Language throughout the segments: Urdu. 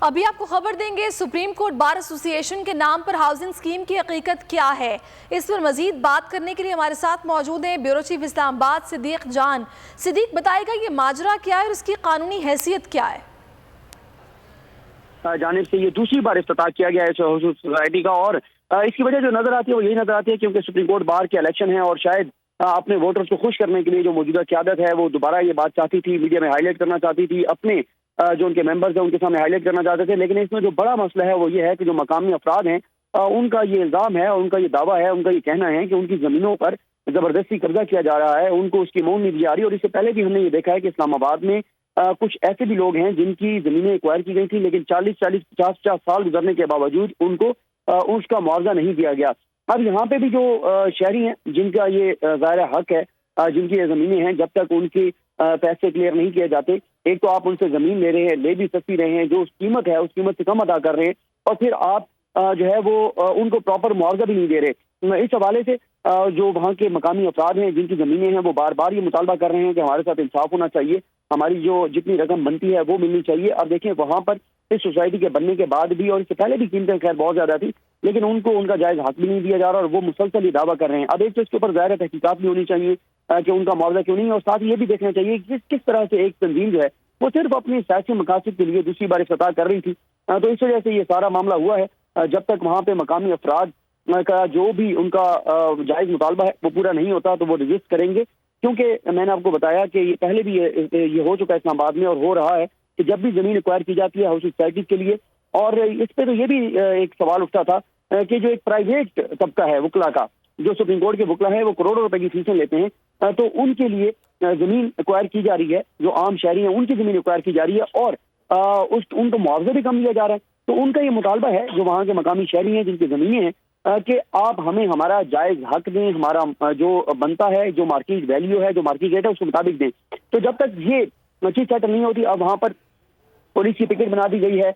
ابھی آپ کو خبر دیں گے سپریم کورٹ بار ایسوسی ایشن کے نام پر ہاؤسنگ اسکیم کی حقیقت کیا ہے۔ اس پر مزید بات کرنے کے لیے ہمارے ساتھ موجود ہیں بیورو چیف اسلام آباد صدیق جان۔ صدیق بتائے گا یہ ماجرا کیا ہے اور اس کی قانونی حیثیت کیا ہے؟ جانب سے یہ دوسری بار افتتاح کیا گیا ہے سوسائٹی کا، اور اس کی وجہ جو نظر آتی ہے وہ یہی نظر آتی ہے کیونکہ سپریم کورٹ بار کے الیکشن ہے اور شاید اپنے ووٹرز کو خوش کرنے کے لیے جو موجودہ قیادت ہے وہ دوبارہ یہ بات چاہتی تھی، میڈیا میں ہائی لائٹ کرنا چاہتی تھی، اپنے جو ان کے ممبرز ہیں ان کے سامنے ہائی لائٹ کرنا چاہتے تھے۔ لیکن اس میں جو بڑا مسئلہ ہے وہ یہ ہے کہ جو مقامی افراد ہیں ان کا یہ الزام ہے، ان کا یہ دعویٰ ہے، ان کا یہ کہنا ہے کہ ان کی زمینوں پر زبردستی قبضہ کیا جا رہا ہے، ان کو اس کی مون نہیں دی جا رہی۔ اور اس سے پہلے بھی ہم نے یہ دیکھا ہے کہ اسلام آباد میں کچھ ایسے بھی لوگ ہیں جن کی زمینیں ایکوائر کی گئی تھی لیکن 40-50 سال گزرنے کے باوجود ان کو اس کا معاوضہ نہیں دیا گیا۔ اب یہاں پہ بھی جو شہری ہیں جن کا یہ ظاہر حق ہے، جن کی یہ زمینیں ہیں، جب تک ان کی پیسے کلیئر نہیں کیے جاتے، ایک تو آپ ان سے زمین لے رہے ہیں، لے بھی سستی رہے ہیں، جو اس قیمت ہے اس قیمت سے کم ادا کر رہے ہیں، اور پھر آپ جو ہے وہ ان کو پراپر معاوضہ بھی نہیں دے رہے۔ اس حوالے سے جو وہاں کے مقامی افراد ہیں جن کی زمینیں ہیں وہ بار بار یہ مطالبہ کر رہے ہیں کہ ہمارے ساتھ انصاف ہونا چاہیے، ہماری جو جتنی رقم بنتی ہے وہ ملنی چاہیے۔ اب دیکھیں وہاں پر اس سوسائٹی کے بننے کے بعد بھی اور اس سے پہلے بھی قیمتیں خیر بہت زیادہ تھی لیکن ان کو ان کا جائز حق بھی نہیں دیا جا رہا اور وہ مسلسل یہ دعویٰ کر رہے ہیں۔ اب ایک تو اس کے اوپر ظاہر تحقیقات بھی ہونی چاہیے کہ ان کا معاوضہ کیوں نہیں ہے، اور ساتھ یہ بھی دیکھنا چاہیے کہ کس طرح سے ایک تنظیم جو ہے وہ صرف اپنے سیاسی مقاصد کے لیے دوسری بار افتتاح کر رہی تھی۔ تو اس وجہ سے یہ سارا معاملہ ہوا ہے۔ جب تک وہاں پہ مقامی افراد کا جو بھی ان کا جائز مطالبہ ہے وہ پورا نہیں ہوتا تو وہ رجسٹ کریں گے، کیونکہ میں نے آپ کو بتایا کہ یہ پہلے بھی یہ ہو چکا ہے اسلام آباد میں اور ہو رہا ہے کہ جب بھی زمین ایکوائر کی جاتی ہے ہاؤس سوسائٹی کے لیے، اور اس پہ تو یہ بھی ایک سوال اٹھتا تھا کہ جو ایک پرائیویٹ طبقہ ہے وکلا کا، جو سپریم کورٹ کے وکلا ہے وہ کروڑوں روپے کی فیسیں لیتے ہیں، تو ان کے لیے زمین ایکوائر کی جا رہی ہے، جو عام شہری ہیں ان کی زمین ایکوائر کی جا رہی ہے اور ان کو معاوضہ بھی کم دیا جا رہا ہے۔ تو ان کا یہ مطالبہ ہے جو وہاں کے مقامی شہری ہیں جن کی زمینیں ہیں کہ آپ ہمیں ہمارا جائز حق دیں، ہمارا جو بنتا ہے، جو مارکیٹ ویلیو ہے، جو مارکیٹ ریٹ ہے اس کے مطابق دیں۔ تو جب تک یہ چیز سیٹل نہیں ہوتی، اب وہاں پر پولیس کی پکٹ بنا دی گئی ہے،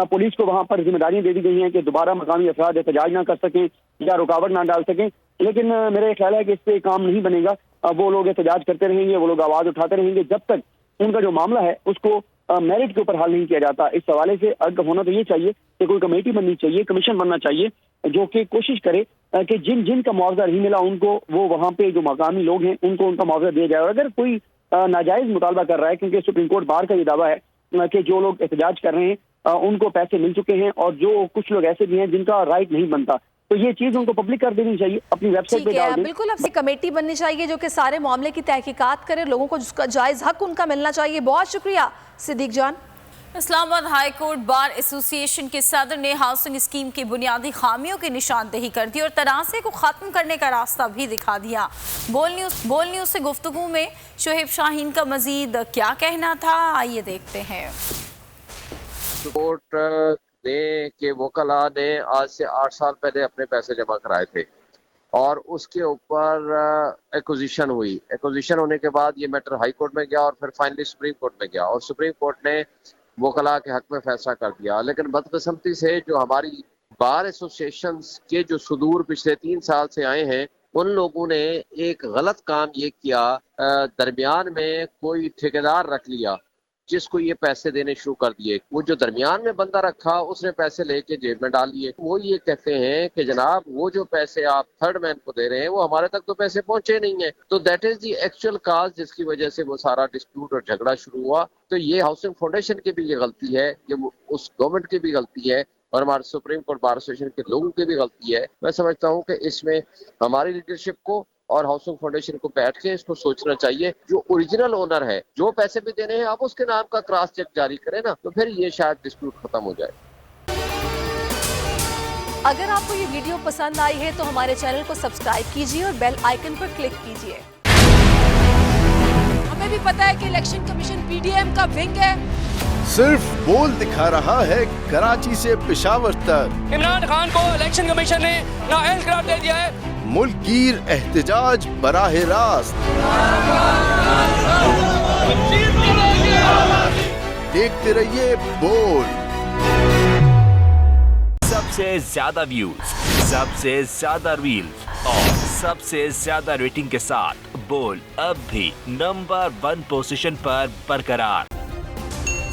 پولیس کو وہاں پر ذمہ داریاں دے دی گئی ہیں کہ دوبارہ مقامی افراد احتجاج نہ کر سکیں یا رکاوٹ نہ ڈال سکیں، لیکن میرا خیال ہے کہ اس سے کام نہیں بنے گا۔ وہ لوگ احتجاج کرتے رہیں گے، وہ لوگ آواز اٹھاتے رہیں گے جب تک ان کا جو معاملہ ہے اس کو میرٹ کے اوپر حل نہیں کیا جاتا۔ اس حوالے سے ہونا تو یہ چاہیے کہ کوئی کمیٹی بننی چاہیے، کمیشن بننا چاہیے جو کہ کوشش کرے کہ جن کا معاوضہ نہیں ملا ان کو، وہ وہاں پہ جو مقامی لوگ ہیں ان کو ان کا معاوضہ دیا جائے۔ اور اگر کوئی ناجائز مطالبہ کر رہا ہے، کیونکہ سپریم کورٹ بار کا یہ دعویٰ ہے کہ جو لوگ احتجاج کر رہے ہیں ان کو پیسے مل چکے ہیں اور جو کچھ لوگ ایسے بھی ہیں جن کا رائٹ نہیں بنتا، تو یہ چیز ان کو پبلک کر دینی چاہیے، اپنی ویب سائٹ پہ ڈال دیں۔ بالکل، اب سے کمیٹی بننی چاہیے جو کہ سارے معاملے کی تحقیقات کرے، لوگوں کو جس کا جائز حق ان کا ملنا چاہیے۔ بہت شکریہ صدیق جان۔ اسلام آباد ہائی کورٹ بار ایسوسی ایشن کے صدر نے ہاؤسنگ اسکیم کی بنیادی خامیوں کی نشاندہی کر دی اور تنازع کو ختم کرنے کا راستہ بھی دکھا دیا۔ بول نیوز سے گفتگو میں شعیب شاہین کا مزید کیا کہنا تھا، آئیے دیکھتے ہیں۔ کورٹ نے کہ وکلاء نے آج سے 8 سال پہلے اپنے پیسے جمع کرائے تھے اور اس کے اوپر ایکوزیشن ہوئی۔ ایکوزیشن ہونے کے بعد یہ میٹر ہائی کورٹ میں گیا اور پھر فائنلی سپریم کورٹ میں گیا اور سپریم کورٹ نے وکلاء کے حق میں فیصلہ کر دیا۔ لیکن بدقسمتی سے جو ہماری بار ایسوسی ایشنز کے جو صدور پچھلے 3 سال سے آئے ہیں، ان لوگوں نے ایک غلط کام یہ کیا، درمیان میں کوئی ٹھیکیدار رکھ لیا جس کو یہ پیسے دینے شروع کر دیے۔ وہ جو درمیان میں بندہ رکھا اس نے پیسے لے کے جیب میں ڈال دیے۔ وہ یہ کہتے ہیں کہ جناب وہ جو پیسے آپ تھرڈ مین کو دے رہے ہیں وہ ہمارے تک تو پیسے پہنچے نہیں ہیں۔ تو that is the actual cause جس کی وجہ سے وہ سارا ڈسپیوٹ اور جھگڑا شروع ہوا۔ تو یہ ہاؤسنگ فاؤنڈیشن کی بھی یہ غلطی ہے، یہ اس گورنمنٹ کی بھی غلطی ہے اور ہمارے سپریم کورٹ بار ایسوسی ایشن کے لوگوں کی بھی غلطی ہے۔ میں سمجھتا ہوں کہ اس میں ہماری لیڈرشپ کو اور ہاؤسنگ فاؤنڈیشن کو بیٹھ کے اس کو سوچنا چاہیے، جو اوریجنل اونر ہے، جو پیسے بھی دینے ہیں آپ اس کے نام کا کراس چیک جاری کریں نا، تو پھر یہ شاید ڈسپیوٹ ختم ہو جائے۔ اگر آپ کو یہ ویڈیو پسند آئی ہے تو ہمارے چینل کو سبسکرائب کیجیے اور بیل آئیکن پر کلک کیجیے۔ ہمیں بھی پتا ہے کہ الیکشن کمیشن پی ڈی ایم کا ونگ ہے، صرف بول دکھا رہا ہے کراچی سے پشاور تک۔ عمران خان کو الیکشن کمیشن نے نااہل قرار دے دیا ہے۔ ملک گیر احتجاج براہ راست، دیکھتے رہیے بول۔ سب سے زیادہ ویوز، سب سے زیادہ ریلز اور سب سے زیادہ ریٹنگ کے ساتھ بول اب بھی نمبر 1 پوزیشن پر برقرار۔